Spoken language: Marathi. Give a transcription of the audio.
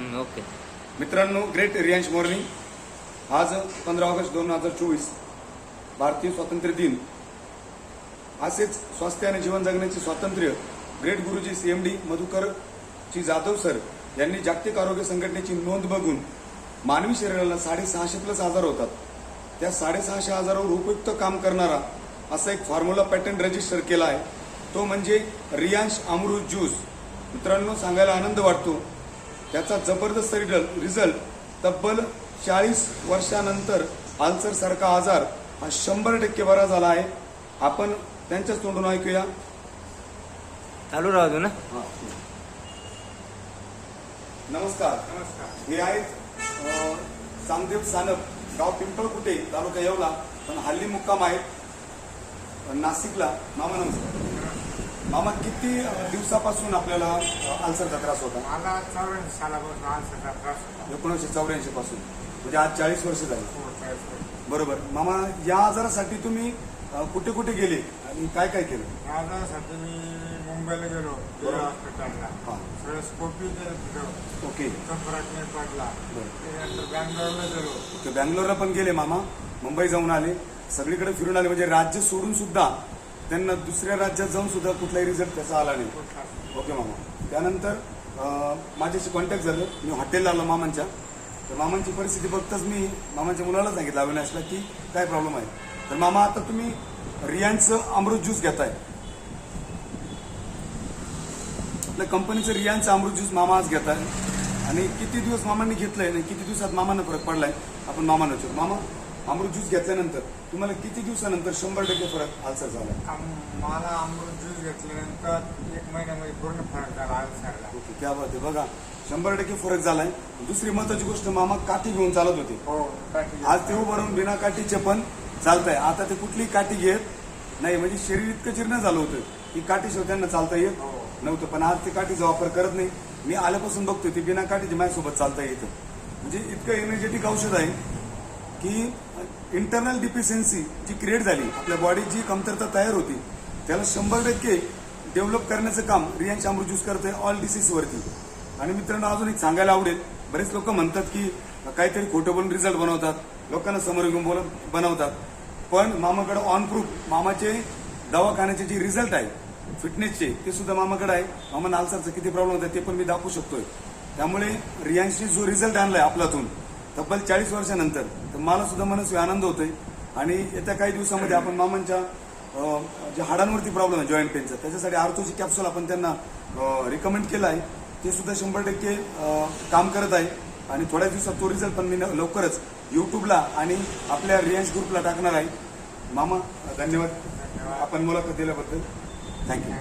ओके. मित्रांनो, ग्रेट रियांश मॉर्निंग. आज 15 ऑगस्ट 2024 भारतीय स्वातंत्र्य दिन. असेच स्वास्थ्य आणि जीवन जगण्याचे स्वातंत्र्य ग्रेट गुरुजी CMD मधुकर जी जाधव सर यांनी जागतिक आरोग्य संघटनेची नोंद बघून मानवी शरीराला 650+ आजार होतात. त्या 650 आजारावर उपयुक्त काम करणारा असा एक फॉर्म्युला पॅटर्न रजिस्टर केला आहे, तो म्हणजे रियांश अमृत ज्यूस. मित्रांनो, सांगायला आनंद वाटतो, त्याचा जबरदस्त रिझल्ट तब्बल 40 वर्षानंतर अल्सर सारखा आजार हा 100% बरा झाला आहे. आपण त्यांच्याच तोंडून ऐकूया. चालू राहतो ना. नमस्कार. हे आहेत चांगदेव सानप, गाव पिंपळकुटे, तालुका येवला, पण हल्ली मुक्काम आहेत नाशिकला. मामा नमस्कार. मामा, किती दिवसापासून आपल्याला अल्सरचा त्रास होता? मला 84 सालापासून अल्सरचा त्रास होता. 1984 पासून, म्हणजे आज 40 वर्ष झाली. 40 वर्ष. बरोबर. मामा, या आजारासाठी तुम्ही कुठे कुठे गेले आणि काय काय केलं? या आजारासाठी मी मुंबईला गेलो, हॉस्पिटलला. हा. सगळं स्कोपी केलं तिथं. ओके. ट्रीटमेंट पडला. त्यानंतर बँगलोरला गेलो. ओके, बँगलोरला पण गेले मामा, मुंबई जाऊन आले, सगळीकडे फिरून आले, म्हणजे राज्य सोडून सुद्धा त्यांना दुसऱ्या राज्यात जाऊन सुद्धा कुठलाही रिझल्ट त्याचा आला नाही. ओके मामा. त्यानंतर माझ्याशी कॉन्टॅक्ट झालं, मी हॉटेलला आलो मामांच्या. तर मामांची परिस्थिती बघताच मी मामांच्या मुलाला सांगितलं, अविनाशला, की काय प्रॉब्लेम आहे. तर मामा, आता तुम्ही रियांचं अमृत ज्यूस घेताय. आपल्या कंपनीचं रियांचं अमृत ज्यूस मामा आज घेताय. आणि किती दिवस मामांनी घेतलंय आणि किती दिवसात मामांना फरक पडलाय आपण मामांना विचारू. मामा, अमृत ज्यूस घेतल्यानंतर तुम्हाला किती दिवसानंतर 100% फरक अल्सर झाला? मला अमृत ज्यूस घेतल्यानंतर 1 महिन्यामध्ये पूर्ण फरक झाला अल्सरला. ओके, क्या बात आहे. बघा, 100% फरक झालाय. दुसरी महत्वाची गोष्ट, मामा काठी घेऊन चालत होते. हो. आज ते उभारून बिना काठीचे पण चालताय. आता ते कुठली काठी घेत नाही, म्हणजे शरीर इतकं जीर्ण झालं होतं की काठीशिवाय त्यांना चालता येत नव्हतं. पण आज ते काठीचा वापर करत नाही. मी आल्यापासून बघतोय ते बिना काठीचे माझ्यासोबत चालता येतं. म्हणजे इतकं एनर्जेटिक औषध आहे की इंटरनल डिफिशियन्सी जी क्रिएट झाली, आपल्या बॉडीत जी कमतरता तयार होती, त्याला 100% डेव्हलप करण्याचं काम रियांश अमृत ज्यूस करतोय ऑल डिसीजवरती. आणि मित्रांनो, अजून एक सांगायला आवडेल, बरेच लोक म्हणतात की काहीतरी खोटं बोलून रिझल्ट बनवतात, लोकांना समोर घेऊन बनवतात. पण मामाकडे ऑन प्रूफ मामाचे दवाखान्याचे जे रिझल्ट आहे फिटनेसचे, ते सुद्धा मामाकडे आहे. मामाला अल्सरचा किती प्रॉब्लेम होता ते पण मी दाखवू शकतोय. त्यामुळे रियांशने जो रिझल्ट आणलाय आपल्यातून तब्बल 40 वर्षानंतर, तर मला सुद्धा मनस्वी आनंद होतोय. आणि येत्या काही दिवसामध्ये आपण मामांच्या जे हाडांवरती प्रॉब्लेम आहे जॉईंट पेनचा, त्याच्यासाठी आर्थोची कॅप्सूल आपण त्यांना रिकमेंड केलं आहे. ते सुद्धा 100% काम करत आहे. आणि थोड्या दिवसात तो रिझल्ट पण मी लवकरच युट्यूबला आणि आपल्या रियांश ग्रुपला टाकणार आहे. मामा, धन्यवाद आपण मुलाखत दिल्याबद्दल. थँक्यू.